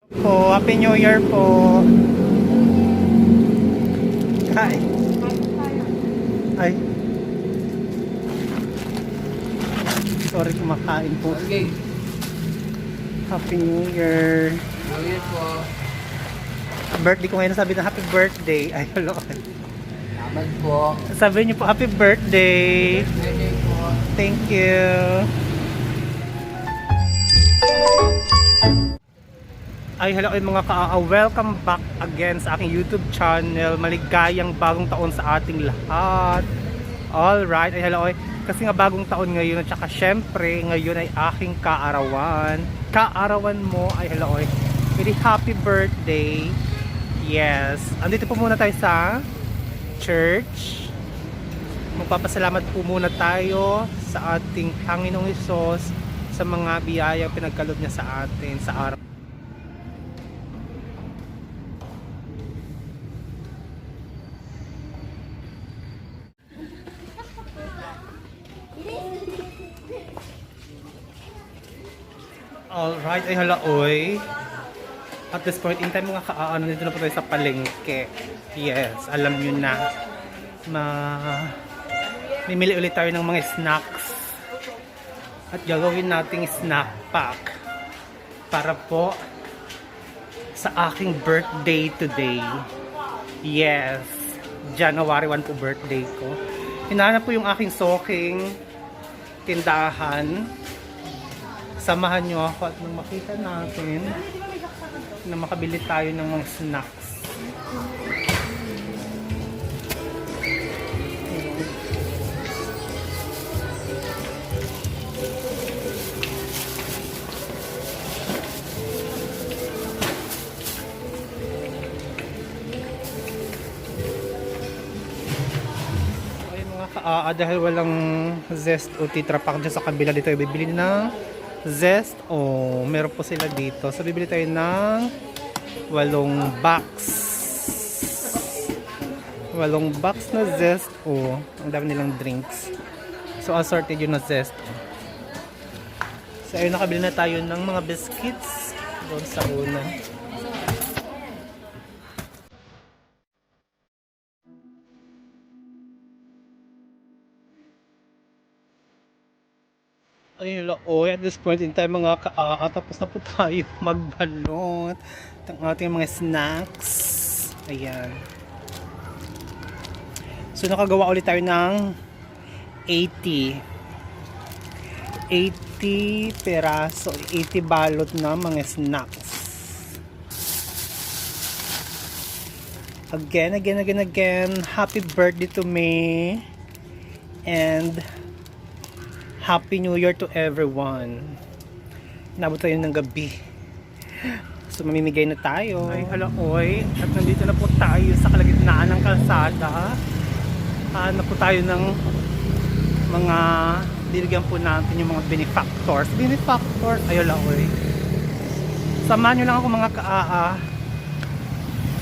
Po, Happy New Year po. Ay. Ay. Sorry, kumakain po. Okay. Happy New Year. New Year po. Birthday ko ngayon, sabi na happy birthday. Ay, hello. Salamat po. Sabi niyo po happy birthday. Birthday po. Thank you. Ay, hello mga welcome back again sa aking YouTube channel. Maligayang bagong taon sa ating lahat. Alright, ay hello. Kasi nga bagong taon ngayon at saka syempre ngayon ay aking kaarawan. Kaarawan mo, ay hello. Very happy birthday. Yes. Andito po muna tayo sa church. Magpapasalamat po muna tayo sa ating Panginoong Hesus sa mga biyayang pinagkaloob niya sa atin sa araw. Alright, ay halaoy. At this point in time mga kaano, dito na po tayo sa palengke. Yes, alam nyo na. Mimili ulit tayo ng mga snacks. At gagawin nating snack pack. Para po sa aking birthday today. Yes, January 1 po birthday ko. Hinahanap po yung aking soking tindahan. Samahan nyo ako at nang makita natin na makabili tayo ng mga snacks. Ayun mga dahil walang Zest o Tetra Pak dyan sa kabila, dito ibibili na Zest o meron po sila dito. So bibili tayo ng 8 box. 8 box na Zest o ang dami nilang drinks. So assorted yun na Zest. So ayun, nakabili na tayo ng mga biscuits doon sa una. Ayun lang, at this point in time mga tapos na po tayo magbalot ng ating mga snacks. Ayan. So nakagawa ulit tayo ng 80 peraso, 80 balot na mga snacks. Again, happy birthday to me and Happy New Year to everyone. Nabot tayo ng gabi. So mamimigay na tayo. Ay halaoy. At nandito na po tayo sa kalagitnaan ng kalsada. Na po tayo ng mga dinigyan po natin yung mga benefactors. Ay halaoy. Samahan nyo lang ako mga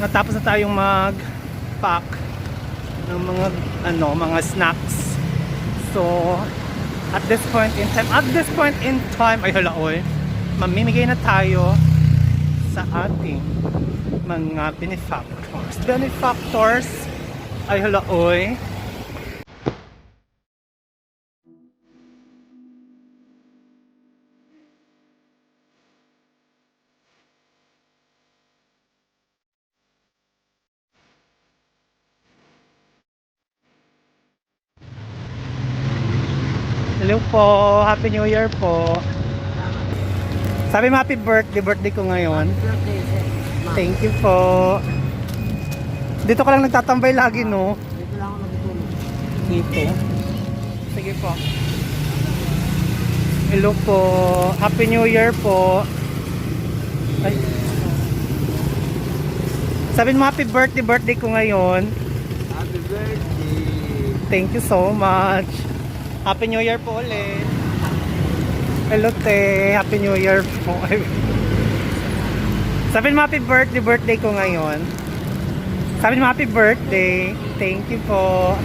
natapos na tayong mag-pack ng mga snacks. So at this point in time, ay halaoy, mamimigay na tayo sa ating mga benefactors. Ay halaoy. Hello po, Happy New Year po. Sabi mo happy birthday ko ngayon. Birthday, sir. Thank you po. Dito ka lang nagtatambay lagi, no? Dito lang ako magtulog. Dito. Sige po. Hello po, Happy New Year po. Ay. Sabi mo happy birthday ko ngayon. Happy birthday. Thank you so much. Happy New Year po ulit. Hello te, Happy New Year po. Sabi mo happy birthday ko ngayon. Sabi mo happy birthday. Thank you po.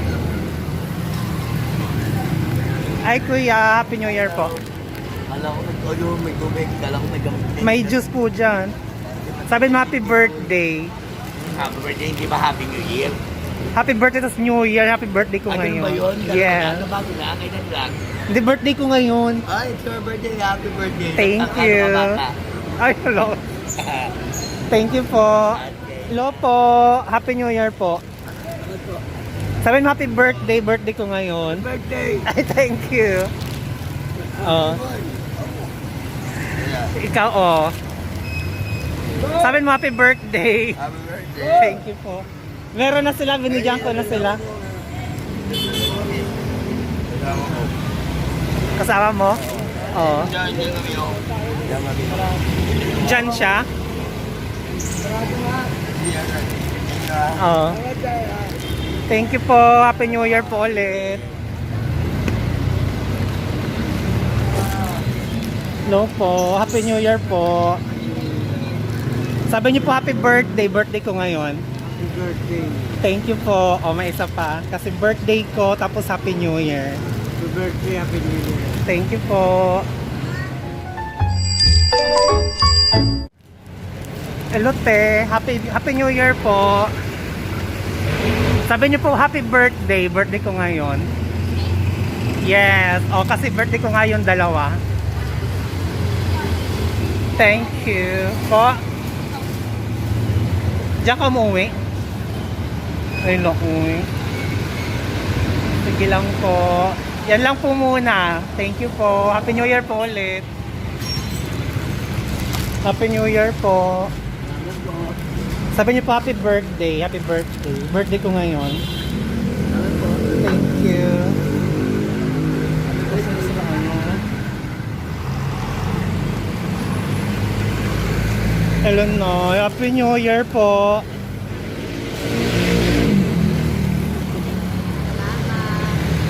Ay kuya, Happy New Year po. Kala ko may tubig. Kala ko may gamit. May juice po dyan. Sabi mo happy birthday. Happy birthday, hindi ba Happy New Year? Happy birthday tas New Year. Happy birthday ko Ano ngayon. ba yun? Yeah. Ano bago lang? Kailan lang? Hindi, birthday ko ngayon. Ay, it's your birthday. Happy birthday. Thank Ano you. ka bata? Ay, hello. Thank you po. Okay. Hello po. Happy New Year po. Ano po? Sabi mo happy birthday. Birthday ko ngayon. Birthday. Ay, thank you. Oh. Ikaw, oh. Sabi mo happy birthday. Happy birthday. Thank you po. Meron na sila, binigyan ko na sila. Kasama mo? Oo. Diyan siya? Oo. Thank you po. Happy New Year po ulit. Hello po. Happy New Year po. Sabi niyo po happy birthday. Birthday ko ngayon. Happy birthday. Thank you po. O, may isa pa. Kasi birthday ko, tapos Happy New Year. Happy birthday, Happy New Year. Thank you po. Hello, te. Happy New Year po. Sabi niyo po, happy birthday. Birthday ko ngayon. Yes. O, kasi birthday ko ngayon, dalawa. Thank you. Po. Diyan ka umuwi? Ay, naku. Sige lang po. Yan lang po muna. Thank you po. Happy New Year po ulit. Happy New Year po. Sabi niyo po happy birthday. Happy birthday. Birthday ko ngayon. Thank you. Hello, no. Happy New Year po.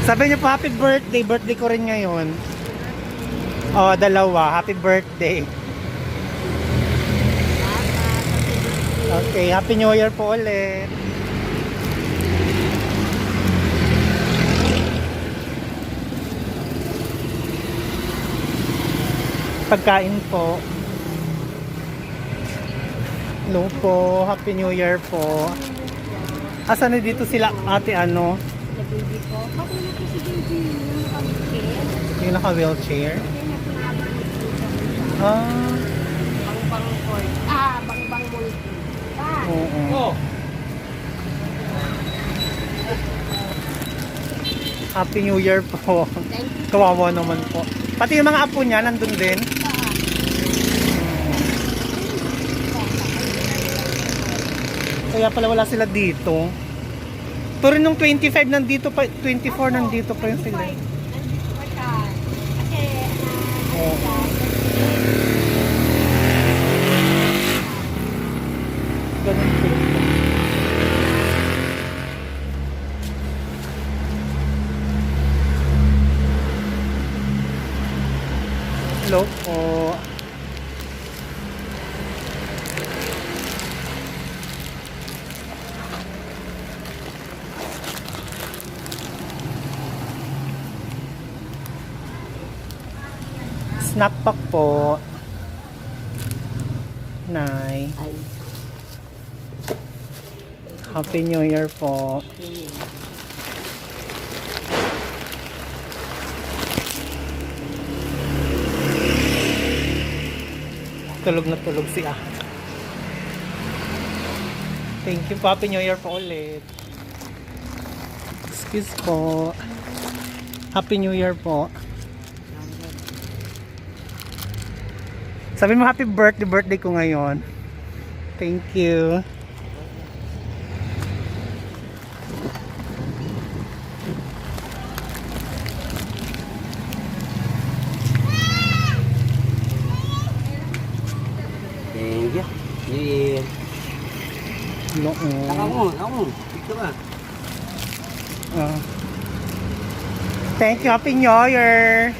Sabi niyo po happy birthday. Birthday ko rin ngayon. Oh, dalawa. Happy birthday. Okay, Happy New Year po ulit. Pagkain po. Hello po, Happy New Year po. Asan na dito sila ate ano? Sa baby ko. Pati na po si baby yung nakabukit. Yung naka-wheelchair? Ah, Bang-bang court. Ah, bang-bang multi. Ah, oo. Happy New Year po. thank you. Kawawa naman po. Pati yung mga apo niya nandun din. Kaya pala wala sila dito. Pero nung 25 nandito pa, 24 nandito pa yung sila. Nandito pa siya. Kasi, Oo. Ganun po. Hello po. Snack pack po. Nay. Ay, Happy New Year po. Tulog na tulog siya. Thank you po. Happy New Year po ulit. Excuse po. Happy New Year po. Sabi mo happy birthday ko ngayon. Thank you. Thank you. Yeah. Noon. Ako. Dito ka. Thank you. Happy New Year.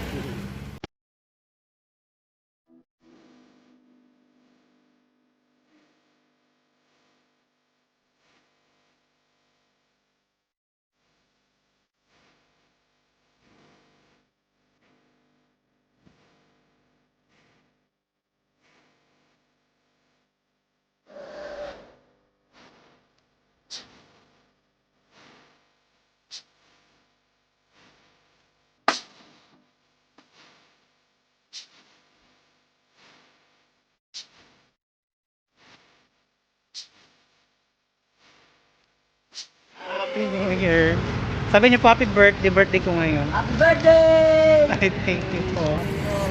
Happy New Year. Sabi niyo po, happy birthday. Birthday ko ngayon. Happy birthday! Ay, thank you po.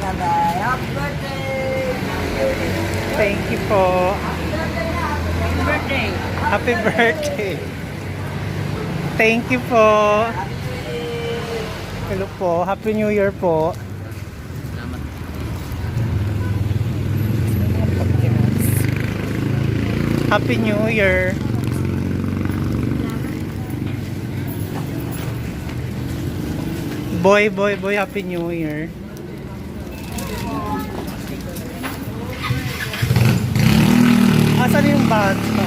Bye-bye. Happy birthday! Thank you po. Happy birthday! Happy birthday. Thank you po. Hello po. Happy New Year po. Happy New Year. Boy, Happy New Year. Asan yung bata?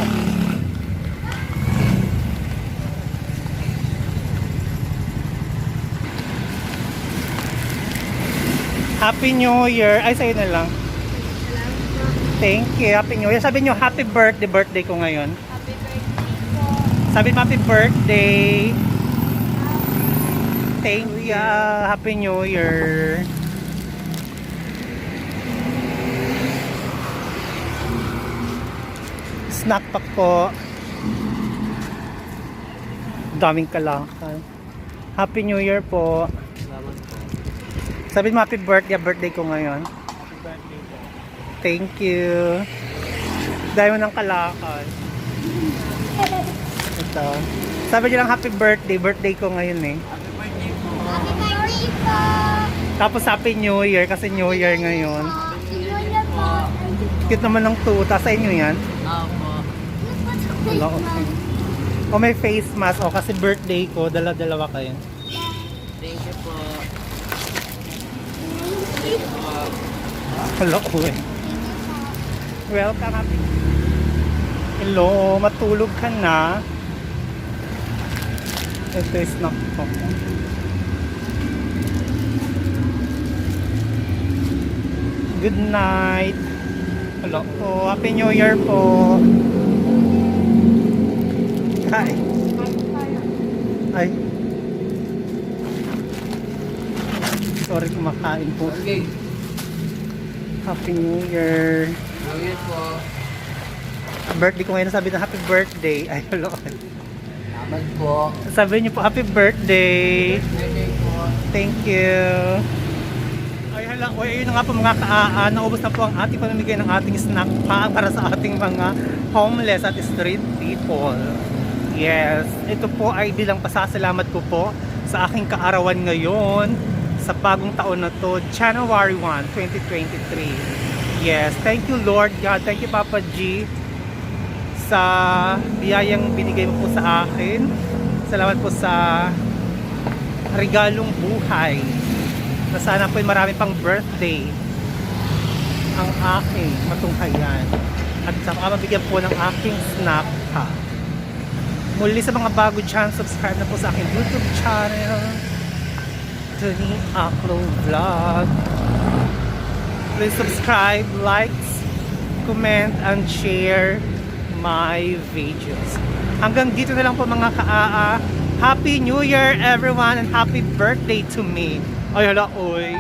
Happy New Year. Ay, sa'yo na lang. Thank you. Happy New Year. Sabi nyo, happy birthday. Birthday ko ngayon. Happy birthday po. Sabi mo, happy birthday. Thank you. Happy New Year. Snack pack po. Daming kalakal. Happy New Year po. Salamat po. Sabi mo, happy birthday. Birthday ko ngayon. Happy birthday po. Thank you. Dahil mo ng kalakal. Ito. Sabi niyo lang happy birthday. Birthday ko ngayon eh. Happy birthday po. Happy birthday po. Tapos happy New Year kasi New Year ngayon. Happy New Year po. Cute naman ng tuta. Sa inyo yan? Opo. Wala, okay. O may face mask. O kasi birthday ko. Dala-dalawa kayo. Thank you po. Hello, eh. Welcome, happy. Hello, matulog ka na. Ito is snack ko. Good night. Hello po. Happy New Year po. Hi. Ay. Sorry, kumakain po. Okay. Happy New Year. New Year po. Birthday ko ngayon, sabi na happy birthday. Ay, hello. Salamat po. Sabi niyo po happy birthday. Birthday po. Thank you. Ay, hala. O, ayun na nga po mga kaa. Naubos na po ang ating pamimigay ng ating snack pa para sa ating mga homeless at street people. Yes. Ito po ay bilang pasasalamat ko po sa aking kaarawan ngayon sa bagong taon na to, January 1, 2023. Yes. Thank you, Lord God. Thank you, Papa G, sa biyayang binigay mo po sa akin. Salamat po sa regalong buhay na sana po ay marami pang birthday ang aking matunghayan at saka mabigyan po ng aking snack pa. Muli sa mga bago dyan, subscribe na po sa aking YouTube channel, Tony Upload Vlog. Please subscribe, likes, comment, and share my videos. Hanggang dito na lang po mga kaa. Happy New Year everyone and happy birthday to me. Ay hala, oy.